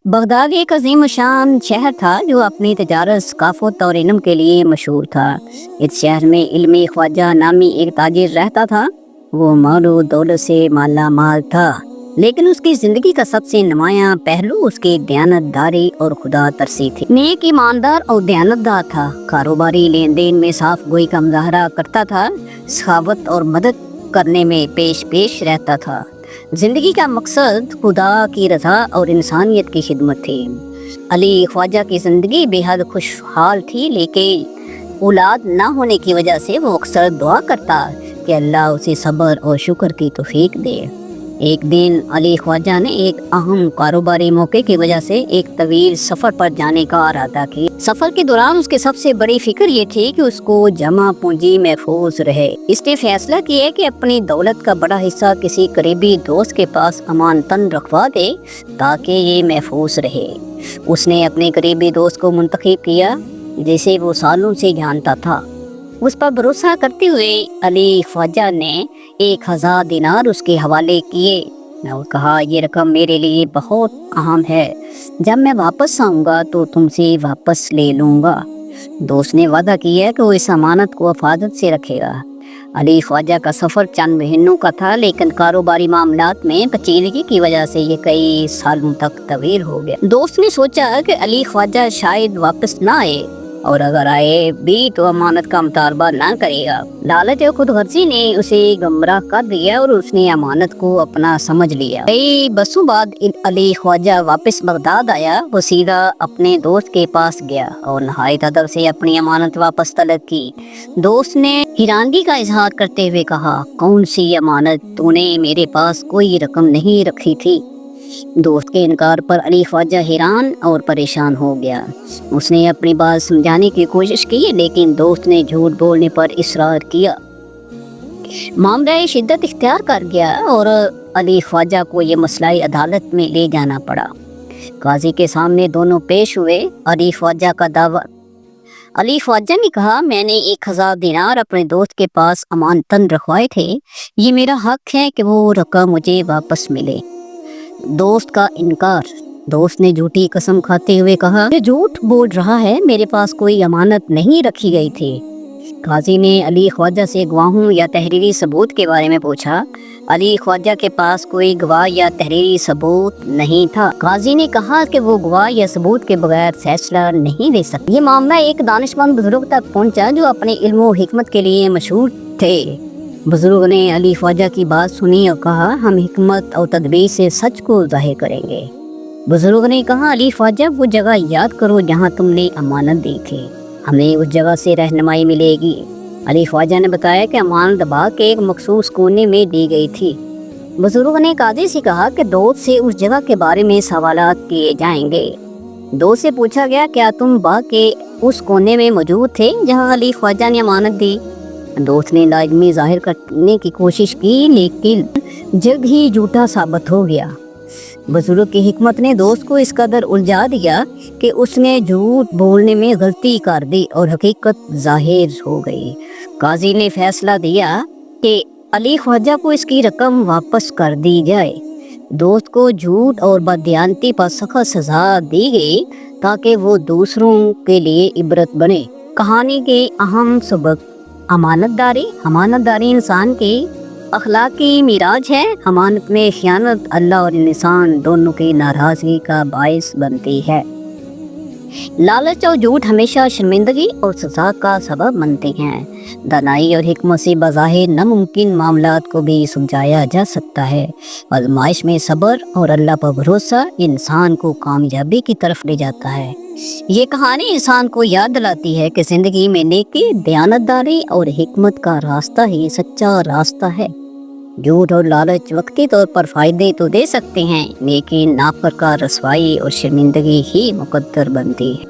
Baghdad एक अजीम शान शहर था जो अपनी तजारत, सकाफत और इल्म के लिए मशहूर था। इस शहर में इल्मी ख्वाजा नामी एक ताजिर रहता था। वो मालो दौलत से माला माल था, लेकिन उसकी ज़िंदगी का सबसे नुमायाँ पहलू उसकी दयानतदारी और खुदा तरसी थी। नेक, ईमानदार और दयानतदार था। कारोबारी लेन देन में साफ गोई का मुजाहरा करता था। सखावत और मदद करने में पेश पेश रहता था। जिंदगी का मकसद खुदा की रज़ा और इंसानियत की खिदमत थी। अली ख्वाजा की ज़िंदगी बेहद खुशहाल थी, लेकिन औलाद ना होने की वजह से वो अक्सर दुआ करता कि अल्लाह उसे सब्र और शुक्र की तौफीक दे। एक दिन अली ख्वाजा ने एक अहम कारोबारी मौके की वजह से एक तवील सफ़र पर जाने का इरादा किया। सफ़र के दौरान उसकी सबसे बड़ी फिक्र ये थी कि उसको जमा पूंजी महफूज रहे। इसने फैसला किया कि अपनी दौलत का बड़ा हिस्सा किसी करीबी दोस्त के पास अमानतन रखवा दे ताकि ये महफूज रहे। उसने अपने करीबी दोस्त को मुंतखब किया जिसे वो सालों से जानता था। उस पर भरोसा करते हुए अली ख्वाजा ने 1000 दिनार उसके हवाले किए और कहा, ये रकम मेरे लिए बहुत अहम है। जब मैं वापस आऊँगा तो तुमसे वापस ले लूँगा। दोस्त ने वादा किया कि वो इस अमानत को हिफाजत से रखेगा। अली ख्वाजा का सफ़र चंद महीनों का था, लेकिन कारोबारी मामलात में पेचीदगी की वजह से ये कई सालों तक तवील हो गया। दोस्त ने सोचा कि अली ख्वाजा शायद वापस ना आए, और अगर आए भी तो अमानत का मुतालबा ना करेगा। लालच और खुदगर्जी ने उसे गुमराह कर दिया और उसने अमानत को अपना समझ लिया। कई बरसों बाद अली ख्वाजा वापस बगदाद आया। वो सीधा अपने दोस्त के पास गया और नहायत अदब से अपनी अमानत वापस तलब की। दोस्त ने हैरानगी का इजहार करते हुए कहा, कौन सी अमानत? तूने मेरे पास कोई रकम नहीं रखी थी। दोस्त के इनकार पर अली ख्वाजा हैरान और परेशान हो गया। उसने अपनी बात समझाने की कोशिश की, लेकिन दोस्त ने झूठ बोलने पर इसरार किया। मामला शिद्दत इख्तियार कर गया और अली ख्वाजा को ये मसला अदालत में ले जाना पड़ा। काजी के सामने दोनों पेश हुए। अली ख्वाजा का दावा। अली ख्वाजा ने कहा, मैंने 1000 दिनार अपने दोस्त के पास अमानतन रखवाए थे। ये मेरा हक है कि वो रकम मुझे वापस मिले। दोस्त का इनकार। दोस्त ने झूठी कसम खाते हुए कहा, ये झूठ बोल रहा है, मेरे पास कोई अमानत नहीं रखी गई थी। काजी ने अली ख्वाजा से गवाहों या तहरीरी सबूत के बारे में पूछा। अली ख्वाजा के पास कोई गवाह या तहरीरी सबूत नहीं था। काजी ने कहा कि वो गवाह या सबूत के बगैर फैसला नहीं ले सकते। ये मामला एक दानिशमंद बुजुर्ग तक पहुंचा जो अपने इल्म और हिकमत के लिए मशहूर थे। बुजुर्ग ने अली ख्वाजा की बात सुनी और कहा, हम हिकमत और तदबीर से सच को जाहिर करेंगे। बुजुर्ग ने कहा, अली ख्वाजा, वो जगह याद करो जहाँ तुमने अमानत दी थी। हमें उस जगह से रहनुमाई मिलेगी। अली ख्वाजा ने बताया कि अमानत दबा के एक मखसूस कोने में दी गई थी। बुजुर्ग ने काजी से कहा कि दोस्त से उस जगह के बारे में सवालात किए जाएंगे। दोस्त से पूछा गया, क्या तुम बाग के उस कोने में मौजूद थे जहाँ अली ख्वाजा ने अमानत दी? दोस्त ने लाजमी जाहिर करने की कोशिश की, लेकिन जल्द ही झूठा साबित हो गया। बुजुर्ग की हिकमत ने दोस्त को इस कदर उलझा दिया कि उसने झूठ बोलने में गलती कर दी और हकीकत जाहिर हो गई। काजी ने फैसला दिया कि अली ख्वाजा को इसकी रकम वापस कर दी जाए। दोस्त को झूठ और बददियानती पर सख्त सजा दी गई ताकि वो दूसरों के लिए इबरत बने। कहानी के अहम सबक। अमानतदारी इंसान की अखलाकी मिराज है। अमानत में खयानत अल्लाह और इंसान दोनों की नाराज़गी का बायस बनती है। लालच और झूठ हमेशा शर्मिंदगी और सजा का सबब बनते हैं। दानाई और हिकमत से बज़ाहिर नामुमकिन मामलात को भी सुलझाया जा सकता है। आज़माइश में सब्र और अल्लाह पर भरोसा इंसान को कामयाबी की तरफ ले जाता है। ये कहानी इंसान को याद दिलाती है कि ज़िंदगी में नेकी, दयानतदारी और हिकमत का रास्ता ही सच्चा रास्ता है। झूठ और लालच वक्ती तौर पर फ़ायदे तो दे सकते हैं, लेकिन आखिरकार रसवाई और शर्मिंदगी ही मुकद्दर बनती है।